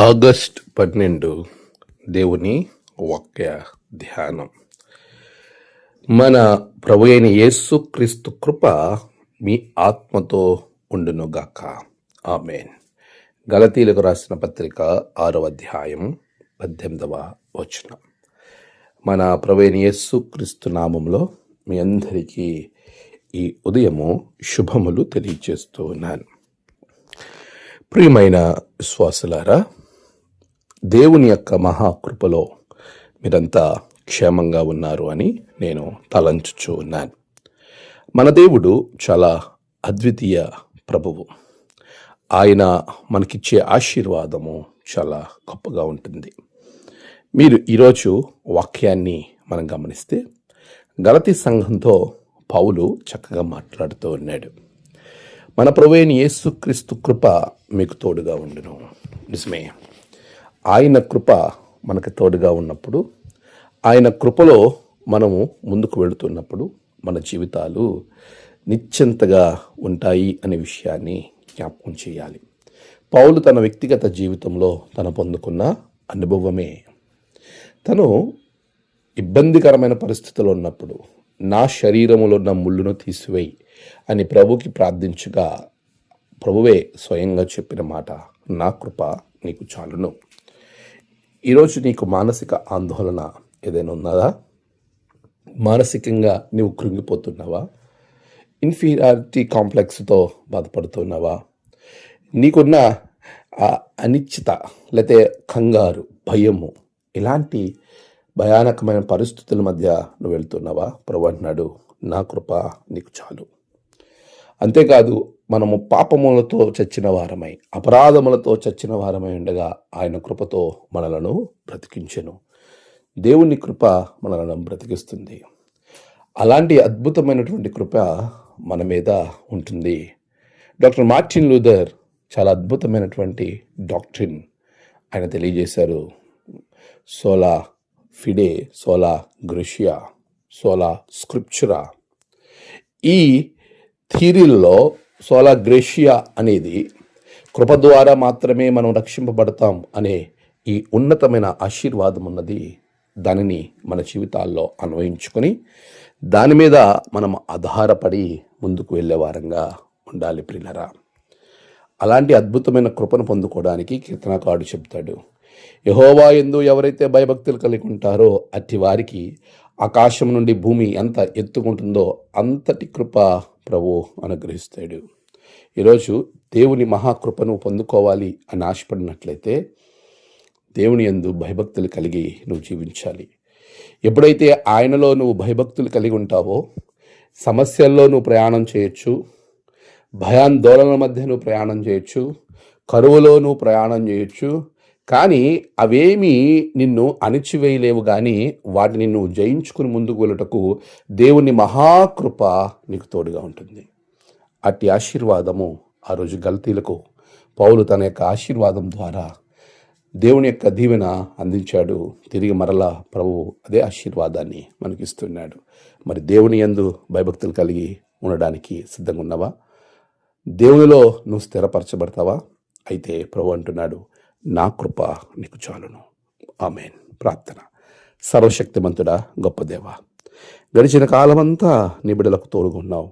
August 12 దేవుని వాక్య ధ్యానం. మన ప్రభు అయిన యేసుక్రీస్తు కృప మీ ఆత్మతో ఉండునుగాక. ఆమేన్. గలతీలకు రాసిన పత్రిక 6వ అధ్యాయం 18వ వచనం. మన ప్రభు అయిన యేసుక్రీస్తు నామంలో మీ అందరికీ ఈ ఉదయము శుభములు తెలియజేస్తూ ఉన్నాను. ప్రియమైన విశ్వాసులారా, దేవుని యొక్క మహాకృపలో మీరంతా క్షేమంగా ఉన్నారు అని నేను తలంచుచూ ఉన్నాను. మన దేవుడు చాలా అద్వితీయ ప్రభువు. ఆయన మనకిచ్చే ఆశీర్వాదము చాలా గొప్పగా ఉంటుంది. మీరు ఈరోజు వాక్యాన్ని మనం గమనిస్తే గలతీ సంఘంతో పౌలు చక్కగా మాట్లాడుతూ ఉన్నాడు. మన ప్రభువైన యేసుక్రీస్తు కృప మీకు తోడుగా ఉండును. నిజమే, ఆయన కృప మనకు తోడుగా ఉన్నప్పుడు, ఆయన కృపలో మనము ముందుకు వెళుతున్నప్పుడు మన జీవితాలు నిశ్చింతగా ఉంటాయి అనే విషయాన్ని జ్ఞాపకం చేయాలి. పౌలు తన వ్యక్తిగత జీవితంలో తను పొందుకున్న అనుభవమే. తను ఇబ్బందికరమైన పరిస్థితుల్లో ఉన్నప్పుడు నా శరీరములో ఉన్న ముళ్ళును తీసివేయి అని ప్రభుకి ప్రార్థించగా ప్రభువే స్వయంగా చెప్పిన మాట, నా కృప నీకు చాలును. ఈరోజు నీకు మానసిక ఆందోళన ఏదైనా ఉన్నదా? మానసికంగా నీవు కృంగిపోతున్నావా? ఇన్ఫీరియారిటీ కాంప్లెక్స్తో బాధపడుతున్నావా? నీకున్న అనిశ్చిత లేతే కంగారు, భయము, ఇలాంటి భయానకమైన పరిస్థితుల మధ్య నువ్వు వెళ్తున్నావా? ప్రభు అంటున్నాడు, నా కృప నీకు చాలు. అంతేకాదు, మనము పాపములతో చచ్చిన వారమై, అపరాధములతో చచ్చిన వారమై ఉండగా ఆయన కృపతో మనలను బ్రతికించెను. దేవుని కృప మనలను బ్రతికిస్తుంది. అలాంటి అద్భుతమైనటువంటి కృప మన మీద ఉంటుంది. డాక్టర్ మార్టిన్ లూథర్ చాలా అద్భుతమైనటువంటి డాక్ట్రిన్ ఆయన తెలియజేశారు. సోలా ఫిడే, సోలా గ్రెషియా, సోలా స్క్రిప్చురా. ఈ థియరీలో సోలా గ్రెషియా అనేది కృప ద్వారా మాత్రమే మనం రక్షింపబడతాం అనే ఈ ఉన్నతమైన ఆశీర్వాదం ఉన్నది. దానిని మన జీవితాల్లో అన్వయించుకొని దాని మీద మనం ఆధారపడి ముందుకు వెళ్ళే వారంగా ఉండాలి ప్రియులారా. అలాంటి అద్భుతమైన కృపను పొందుకోవడానికి కీర్తనకారుడు చెప్తాడు, యెహోవా యందు ఎవరైతే భయభక్తులు కలిగి ఉంటారో అట్టి వారికి ఆకాశం నుండి భూమి ఎంత ఎత్తుకుంటుందో అంతటి కృప ప్రభు అనుగ్రహిస్తాడు. ఈరోజు దేవుని మహాకృపను పొందుకోవాలి అని ఆశపడినట్లయితే దేవుని యందు భయభక్తులు కలిగి నువ్వు జీవించాలి. ఎప్పుడైతే ఆయనలో నువ్వు భయభక్తులు కలిగి ఉంటావో సమస్యల్లో నువ్వు ప్రయాణం చేయొచ్చు, భయాందోళనల మధ్య నువ్వు ప్రయాణం చేయొచ్చు, కరువులో నువ్వు ప్రయాణం చేయొచ్చు. కానీ అవేమీ నిన్ను అణిచివేయలేవు. కానీ వాటిని నువ్వు జయించుకుని ముందుకు వెళ్ళటకు దేవుని మహాకృప నీకు తోడుగా ఉంటుంది. అట్టి ఆశీర్వాదము ఆ రోజు గలతీలకు పౌలు తన యొక్క ఆశీర్వాదం ద్వారా దేవుని యొక్క దీవెన అందించాడు. తిరిగి మరలా ప్రభువు అదే ఆశీర్వాదాన్ని మనకిస్తున్నాడు. మరి దేవుని యందు భయభక్తులు కలిగి ఉండడానికి సిద్ధంగా ఉన్నావా? దేవునిలో నువ్వు స్థిరపరచబడతావా? అయితే ప్రభు అంటున్నాడు, నా కృప నీకు చాలును. ఆమేన్. ప్రార్థన. సర్వశక్తిమంతుడా, గొప్ప దేవా, గడిచిన కాలమంతా నీ బిడ్డలకు తోడుగున్నావు.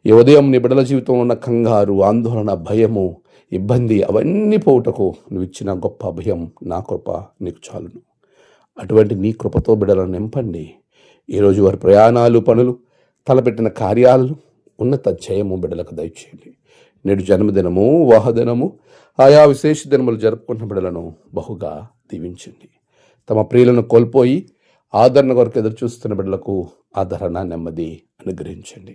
ఈ ఉదయం నీ బిడ్డల జీవితంలో ఉన్న కంగారు, ఆందోళన, భయము, ఇబ్బంది అవన్నీ పోవుటకు నువ్వు ఇచ్చిన గొప్ప అభయం, నా కృప నీకు చాలును. అటువంటి నీ కృపతో బిడ్డలను నింపండి. ఈరోజు వారి ప్రయాణాలు, పనులు, తలపెట్టిన కార్యాలను ఉన్నత జయము బిడ్డలకు దయచేయండి. నేడు జన్మదినము, వివాహదినము, ఆయా విశేష దినములు జరుపుకున్న బిడ్డలను బహుగా దీవించండి. తమ ప్రియులను కోల్పోయి ఆదరణ కొరకు ఎదురు చూస్తున్న బిడ్డలకు ఆదరణ, నెమ్మది అనుగ్రహించండి.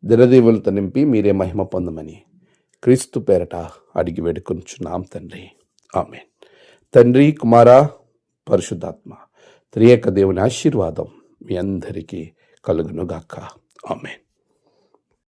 దినదీవులతో నింపి మీరే మహిమ పొందమని క్రీస్తు పేరట అడిగి వేడుకొంచున్నాం తండ్రి. ఆమేన్. తండ్రి, కుమార, పరిశుద్ధాత్మ త్రియేక దేవుని ఆశీర్వాదం మీ అందరికీ కలుగునుగాక. ఆమేన్.